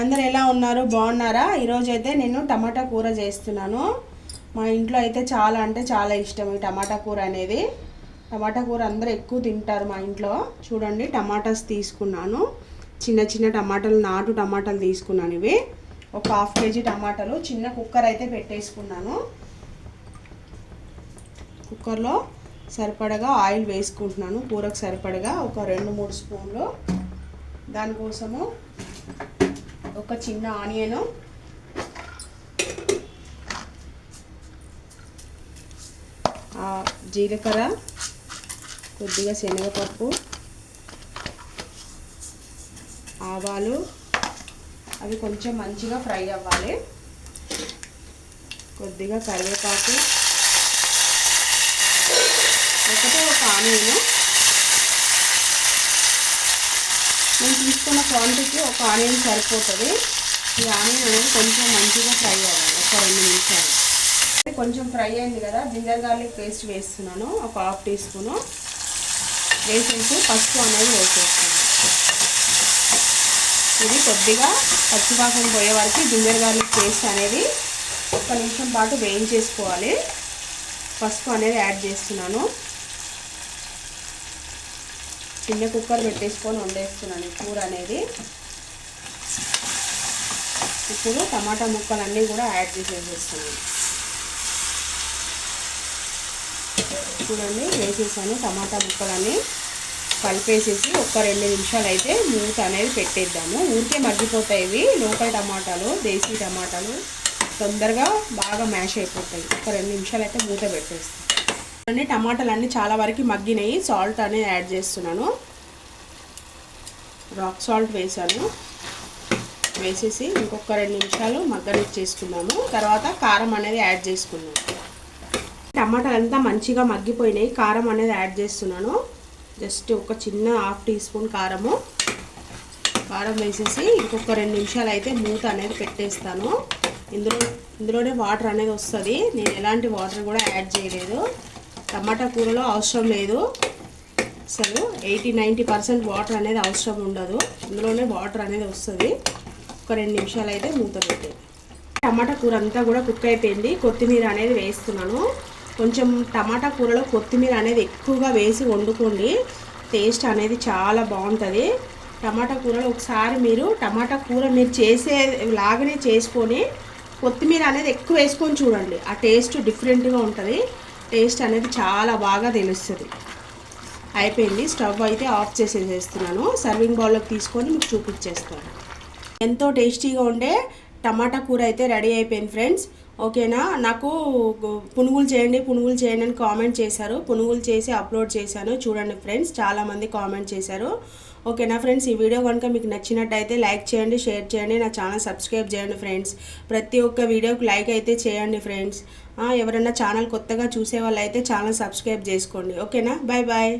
అందరు ఎలా ఉన్నారు? బాగున్నారా? ఈరోజు అయితే నేను టమాటా కూర చేస్తున్నాను. మా ఇంట్లో అయితే చాలా అంటే చాలా ఇష్టం ఈ టమాటా కూర అనేది. టమాటా కూర అందరూ ఎక్కువ తింటారు మా ఇంట్లో. చూడండి, టమాటాస్ తీసుకున్నాను. చిన్న చిన్న టమాటాలు, నాటు టమాటాలు తీసుకున్నాను. ఇవి ఒక 1/2 కేజీ టమాటాలు. చిన్న కుక్కర్ అయితే పెట్టేసుకున్నాను. కుక్కర్లో సరిపడగా ఆయిల్ వేసుకుంటున్నాను. కూరకు సరిపడగా ఒక 2-3 స్పూన్లు. దానికోసము ఒక చిన్న ఆనియను, జీలకర్ర, కొద్దిగా శనగపప్పు, ఆవాలు, అవి కొంచెం మంచిగా ఫ్రై అవ్వాలి. కొద్దిగా కరివేపాకు, ఒక ఆనియను. నేను తీసుకున్న క్వాంటిటీ ఒక ఆనియన్ సరిపోతుంది. ఈ ఆనియన్ అనేది కొంచెం మంచిగా ఫ్రై అవ్వాలి, ఒక 2 నిమిషాలు. కొంచెం ఫ్రై అయింది కదా, జింజర్ గార్లిక్ పేస్ట్ వేస్తున్నాను. ఒక 1/2 టీ స్పూను వేసేసి పసుపు అనేది వేసేస్తాను. ఇది కొద్దిగా పచ్చివాసన పోయే వరకు జింజర్ గార్లిక్ పేస్ట్ అనేది 1 నిమిషం పాటు వేయించేసుకోవాలి. పసుపు అనేది యాడ్ చేస్తున్నాను. చిన్న కుక్కర్ పెట్టేసుకొని వండేస్తున్నాను ఈ కూర అనేది. ఇప్పుడు టమాటా ముక్కలన్నీ కూడా యాడ్ చేసేస్తున్నాను. చూడండి, వేసేసాను. టమాటా ముక్కలన్నీ కలిపేసేసి ఒక 2 నిమిషాలు అయితే మూత అనేది పెట్టేద్దాము. ఊరికే మగ్గిపోతాయి ఇవి. లోకల్ టమాటాలు, దేశీ టమాటాలు తొందరగా బాగా మ్యాష్ అయిపోతాయి. ఒక 2 నిమిషాలు అయితే మూత పెట్టేస్తాను. టమాటాలు అన్నీ చాలా వరకు మగ్గినాయి. సాల్ట్ అనేది యాడ్ చేస్తున్నాను. రాక్ సాల్ట్ వేసాను. వేసేసి ఇంకొక 2 నిమిషాలు మగ్గనిచ్చేసుకున్నాము. తర్వాత కారం అనేది యాడ్ చేసుకున్నాము. టమాటాలు అంతా మంచిగా మగ్గిపోయినాయి. కారం అనేది యాడ్ చేస్తున్నాను. జస్ట్ ఒక చిన్న 1/2 టీ స్పూన్ కారం వేసేసి ఇంకొక 2 నిమిషాలు అయితే మూత అనేది పెట్టేస్తాను. ఇందులోనే వాటర్ అనేది వస్తుంది. నేను ఎలాంటి వాటర్ కూడా యాడ్ చేయలేదు. టమాటా కూరలో అవసరం లేదు అసలు. 80-90% వాటర్ అనేది అవసరం ఉండదు. ఇందులోనే వాటర్ అనేది వస్తుంది. ఒక 2 నిమిషాలు అయితే మూత పెట్టేది. టమాటా కూర అంతా కూడా కుక్ అయిపోయింది. కొత్తిమీర అనేది వేస్తున్నాను. కొంచెం టమాటా కూరలో కొత్తిమీర అనేది ఎక్కువగా వేసి వండుకోండి. టేస్ట్ అనేది చాలా బాగుంటుంది. టమాటా కూరలో ఒకసారి మీరు టమాటా కూర మీరు చేసేలాగానే చేసుకొని కొత్తిమీర అనేది ఎక్కువ వేసుకొని చూడండి. ఆ టేస్ట్ డిఫరెంట్గా ఉంటుంది. టేస్ట్ అనేది చాలా బాగా తెలుస్తుంది. అయిపోయింది. స్టవ్ అయితే ఆఫ్ చేసేస్తున్నాను. సర్వింగ్ బౌల్లోకి తీసుకొని మీకు చూపించేస్తాను. ఎంతో టేస్టీగా ఉండే టమాటా కూర అయితే రెడీ అయిపోయింది ఫ్రెండ్స్. ఓకేనా? నాకు పునుగులు చేయండి అని కామెంట్ చేశారు. పునుగులు చేసి అప్లోడ్ చేశాను. చూడండి ఫ్రెండ్స్, చాలామంది కామెంట్ చేశారు. ఓకేనా ఫ్రెండ్స్? ఈ వీడియో కనుక మీకు నచ్చినట్టయితే లైక్ చేయండి, షేర్ చేయండి, నా ఛానల్ సబ్స్క్రైబ్ చేయండి ఫ్రెండ్స్. ప్రతి ఒక్క వీడియోకి లైక్ అయితే చేయండి ఫ్రెండ్స్. ఎవరైనా ఛానల్ కొత్తగా చూసే వాళ్ళు అయితే ఛానల్ సబ్స్క్రైబ్ చేసుకోండి. ఓకేనా? Bye bye.